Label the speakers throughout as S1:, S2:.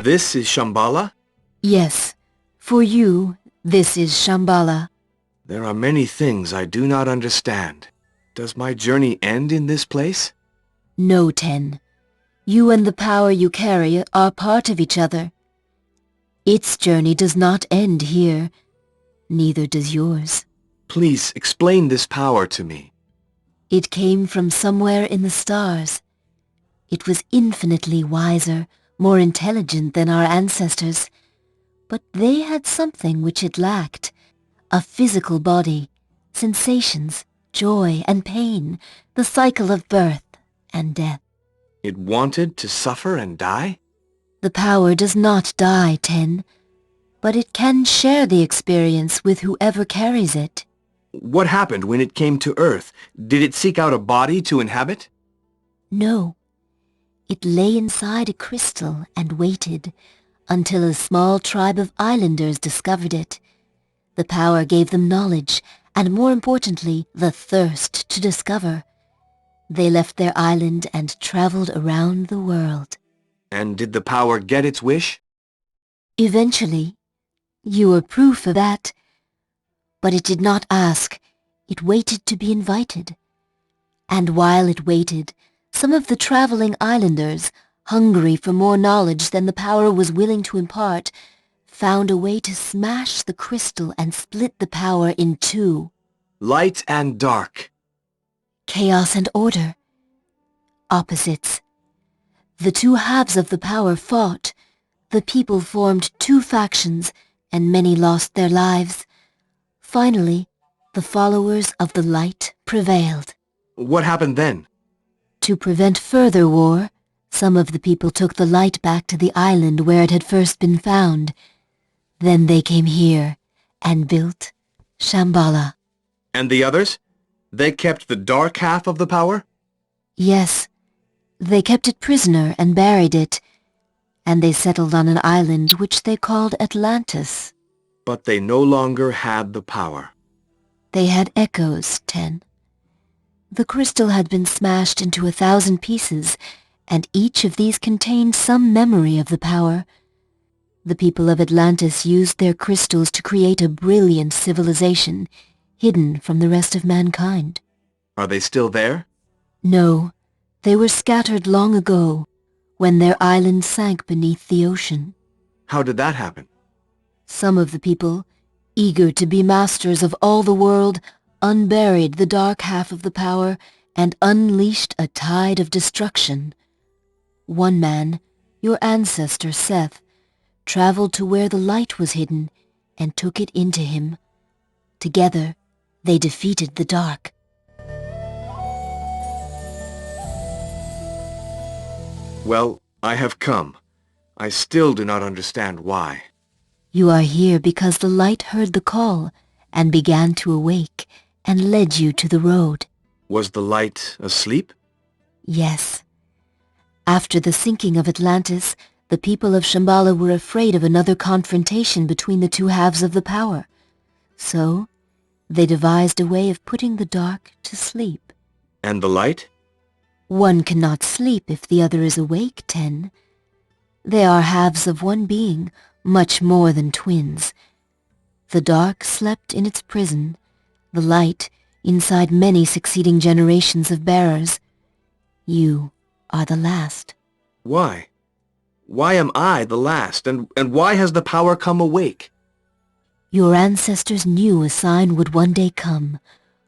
S1: This is Shambala?
S2: Yes, for you, this is Shambala.
S1: There are many things I do not understand. Does my journey end in this place?
S2: No, Ten. You and the power you carry are part of each other. Its journey does not end here, neither does yours.
S1: Please explain this power to me.
S2: It came from somewhere in the stars. It was infinitely wiser, more intelligent than our ancestors. But they had something which it lacked, a physical body, sensations, joy and pain, the cycle of birth and death.
S1: It wanted to suffer and die?
S2: The power does not die, Ten, but it can share the experience with whoever carries it.
S1: What happened when it came to Earth? Did it seek out a body to inhabit?
S2: No. It lay inside a crystal and waited until a small tribe of islanders discovered it. The power gave them knowledge and, more importantly, the thirst to discover. They left their island and traveled around the world.
S1: And did the power get its wish?
S2: Eventually. You are proof of that. But it did not ask. It waited to be invited. And while it waited, some of the traveling islanders, hungry for more knowledge than the power was willing to impart, found a way to smash the crystal and split the power in two.
S1: Light and dark.
S2: Chaos and order. Opposites. The two halves of the power fought. The people formed two factions, and many lost their lives. Finally, the followers of the light prevailed.
S1: What happened then?
S2: To prevent further war, some of the people took the light back to the island where it had first been found. Then they came here and built Shambala.
S1: And the others? They kept the dark half of the power?
S2: Yes, they kept it prisoner and buried it, and they settled on an island which they called Atlantis.
S1: But they no longer had the power.
S2: They had echoes, Ten. The crystal had been smashed into 1,000 pieces, and each of these contained some memory of the power. The people of Atlantis used their crystals to create a brilliant civilization, hidden from the rest of mankind.
S1: Are they still there?
S2: No, they were scattered long ago, when their island sank beneath the ocean.
S1: How did that happen?
S2: Some of the people, eager to be masters of all the world, unburied the dark half of the power and unleashed a tide of destruction. One man, your ancestor Seth, traveled to where the light was hidden and took it into him. Together, they defeated the dark.
S1: Well, I have come. I still do not understand why.
S2: You are here because the light heard the call and began to awake and led you to the road.
S1: Was the light asleep?
S2: Yes. After the sinking of Atlantis, the people of Shambala were afraid of another confrontation between the two halves of the power. So, they devised a way of putting the dark to sleep.
S1: And the light?
S2: One cannot sleep if the other is awake, Ten. They are halves of one being, much more than twins. The dark slept in its prison, the light inside many succeeding generations of bearers. You are the last.
S1: Why? Why am I the last, and why has the power come awake?
S2: Your ancestors knew a sign would one day come,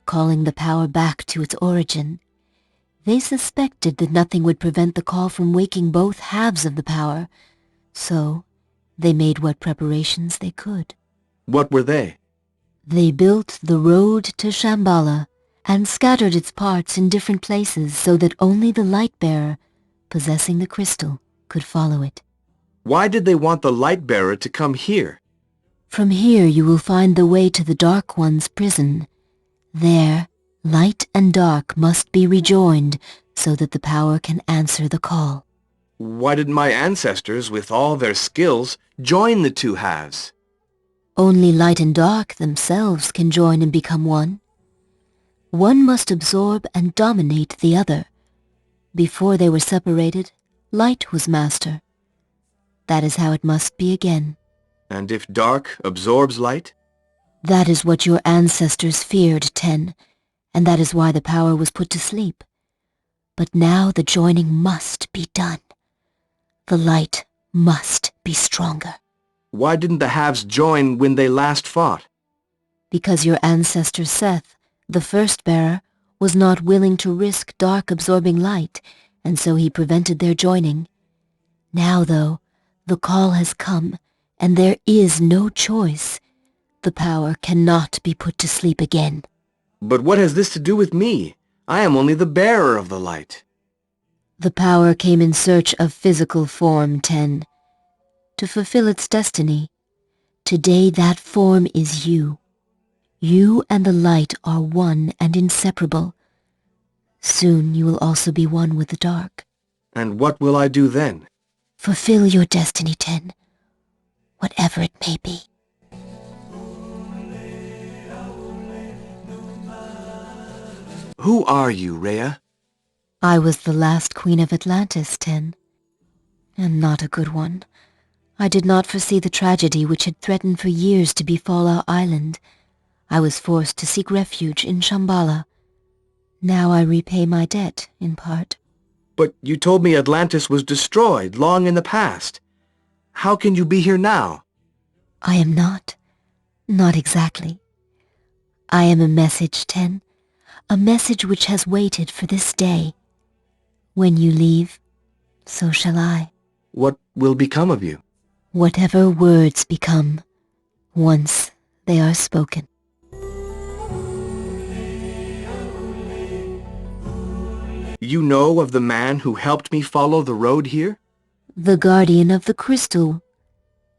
S2: calling the power back to its origin. They suspected that nothing would prevent the call from waking both halves of the power, so they made what preparations they could.
S1: What were they?
S2: They built the road to Shambala and scattered its parts in different places so that only the light-bearer, possessing the crystal, could follow it.
S1: Why did they want the light-bearer to come here?
S2: From here you will find the way to the Dark One's prison. There, light and dark must be rejoined so that the power can answer the call.
S1: Why did my ancestors, with all their skills, join the two halves?
S2: Only light and dark themselves can join and become one. One must absorb and dominate the other. Before they were separated, light was master. That is how it must be again.
S1: And if dark absorbs light?
S2: That is what your ancestors feared, Ten, and that is why the power was put to sleep. But now the joining must be done. The light must be stronger.
S1: Why didn't the halves join when they last fought?
S2: Because your ancestor Seth, the first bearer, was not willing to risk dark-absorbing light, and so he prevented their joining. Now, though, the call has come, and there is no choice. The power cannot be put to sleep again.
S1: But what has this to do with me? I am only the bearer of the light.
S2: The power came in search of physical form, Ten, to fulfill its destiny. Today that form is you. You and the light are one and inseparable. Soon you will also be one with the dark.
S1: And what will I do then?
S2: Fulfill your destiny, Ten, whatever it may be.
S1: Who are you, Rhea?
S2: I was the last queen of Atlantis, Ten, and not a good one. I did not foresee the tragedy which had threatened for years to befall our island. I was forced to seek refuge in Shambala. Now I repay my debt, in part.
S1: But you told me Atlantis was destroyed long in the past. How can you be here now?
S2: I am not. Not exactly. I am a message, Ten. A message which has waited for this day. When you leave, so shall I.
S1: What will become of you?
S2: Whatever words become, once they are spoken.
S1: You know of the man who helped me follow the road here?
S2: The guardian of the crystal.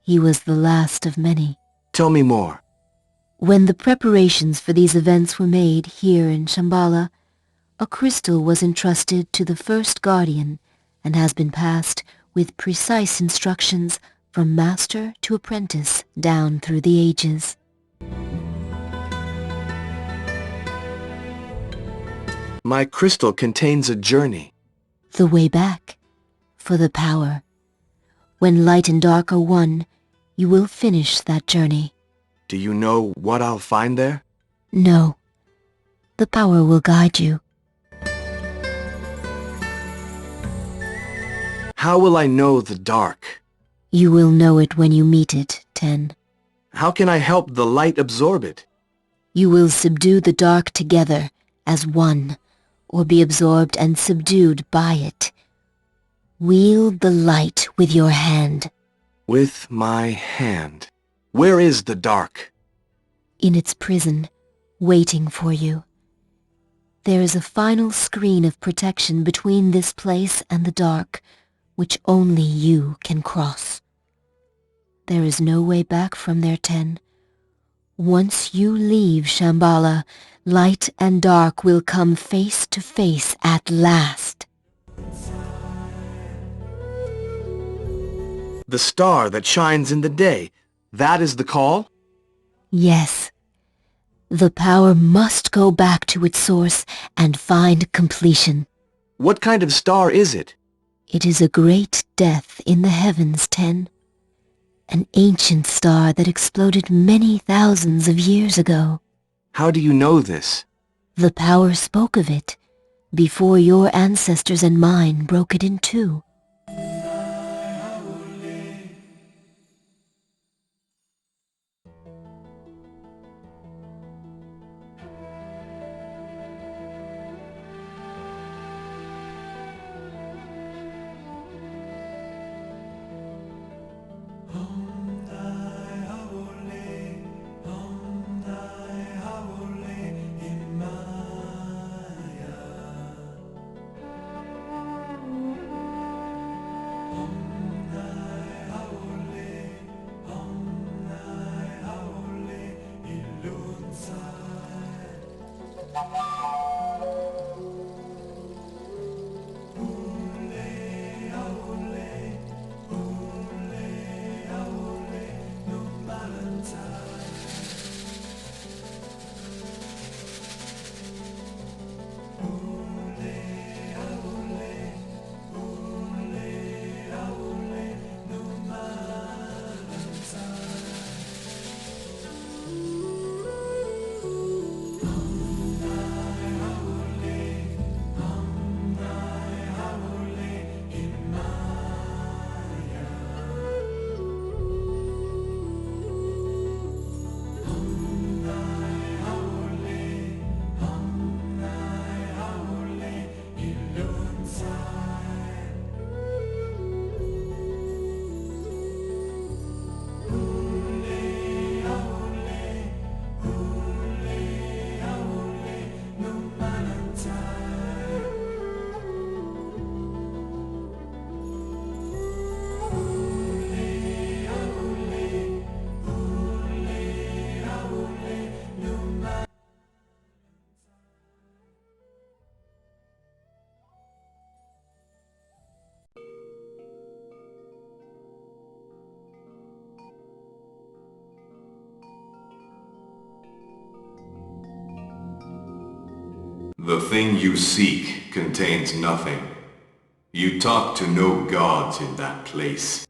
S2: He was the last of many.
S1: Tell me more.
S2: When the preparations for these events were made here in Shambala, a crystal was entrusted to the first guardian and has been passed with precise instructions from master to apprentice down through the ages.
S1: My crystal contains a journey.
S2: The way back, for the power. When light and dark are one, you will finish that journey.
S1: Do you know what I'll find there?
S2: No. The power will guide you.
S1: How will I know the dark?
S2: You will know it when you meet it, Ten.
S1: How can I help the light absorb it?
S2: You will subdue the dark together, as one, or be absorbed and subdued by it. Wield the light with your hand.
S1: With my hand. Where is the dark?
S2: In its prison, waiting for you. There is a final screen of protection between this place and the dark, which only you can cross. There is no way back from there, Ten. Once you leave Shambala, light and dark will come face to face at last.
S1: The star that shines in the day. That is the call?
S2: Yes. The power must go back to its source and find completion.
S1: What kind of star is it?
S2: It is a great death in the heavens, Ten. An ancient star that exploded many thousands of years ago.
S1: How do you know this?
S2: The power spoke of it, before your ancestors and mine broke it in two.
S1: The thing you seek contains nothing. You talk to no gods in that place.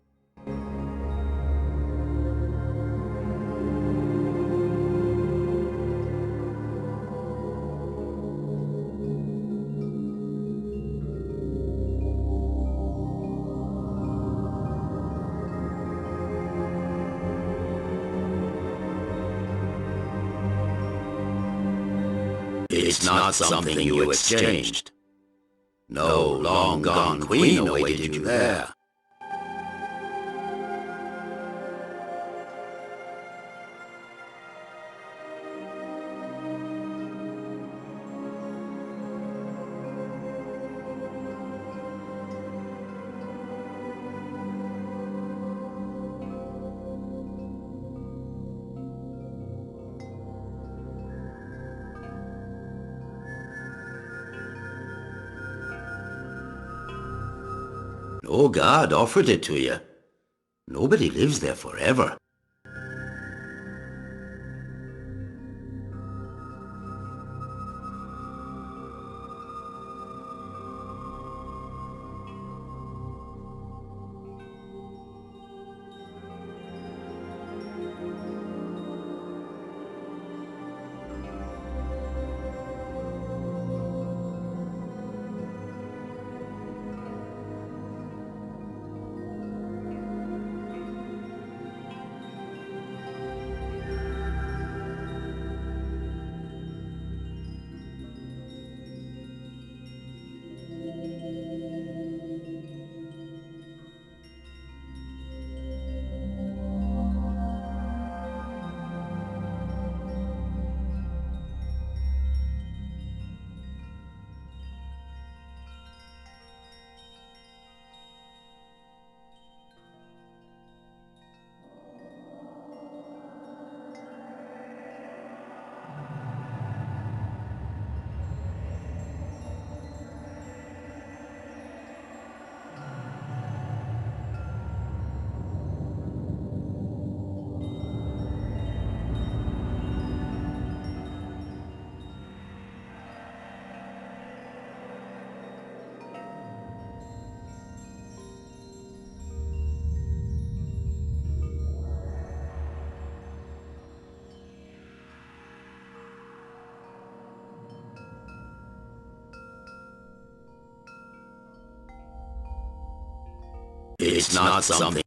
S3: It's not something you exchanged. No long-gone queen awaited you there. No god offered it to you. Nobody lives there forever. It's not something.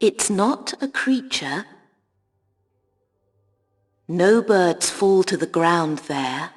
S2: It's not a creature. No birds fall to the ground there.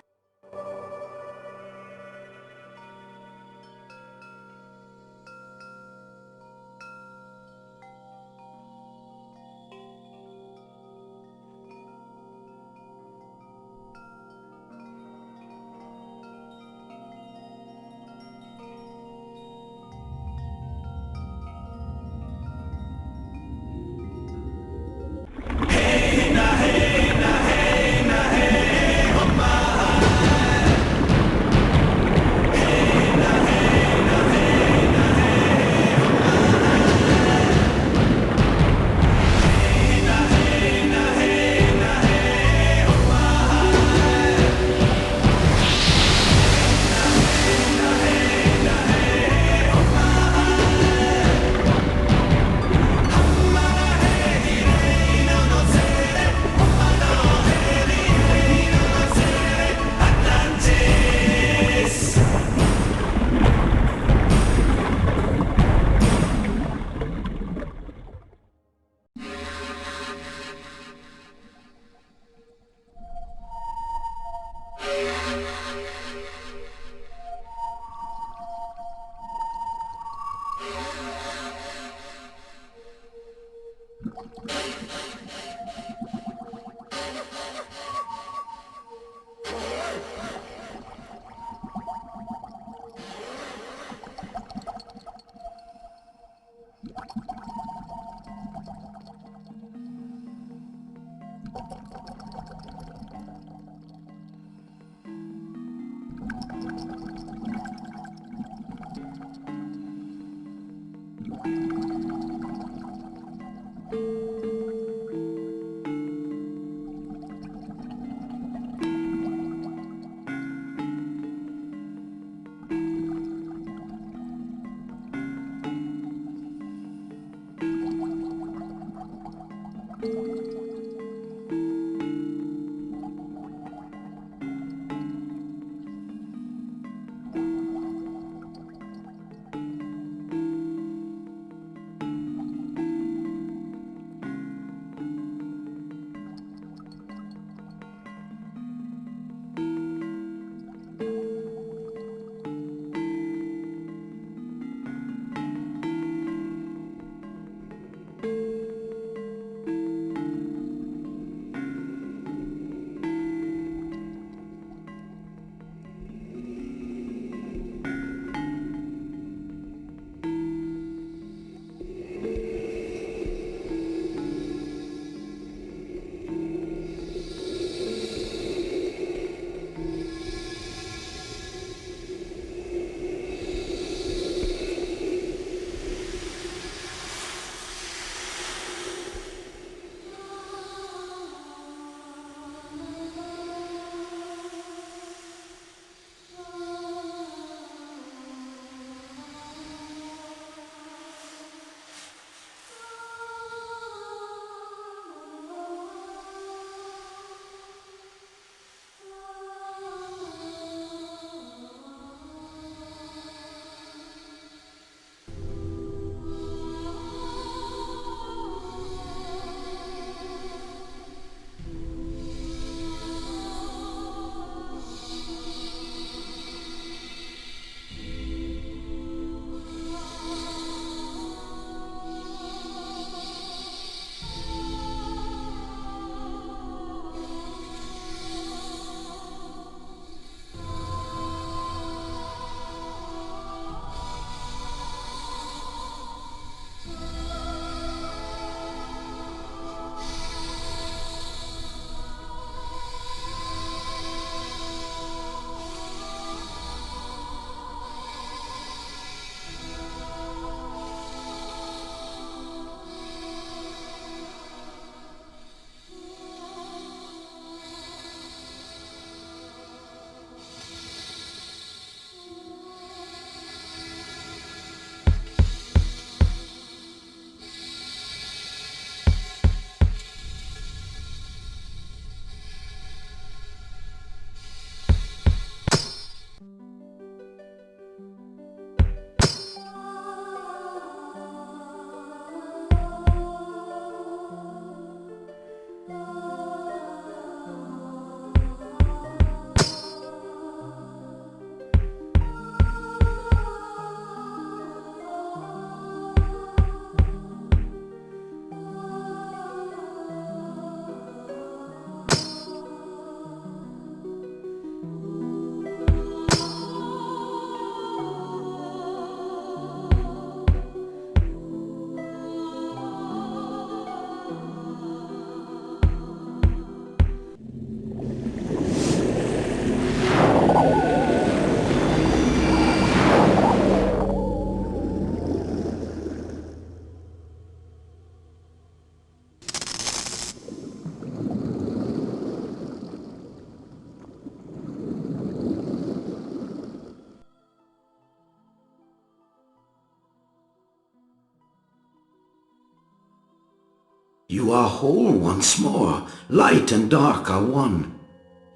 S4: You are whole once more. Light and dark are one.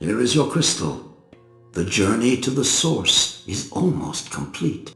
S4: Here is your crystal. The journey to the source is almost complete.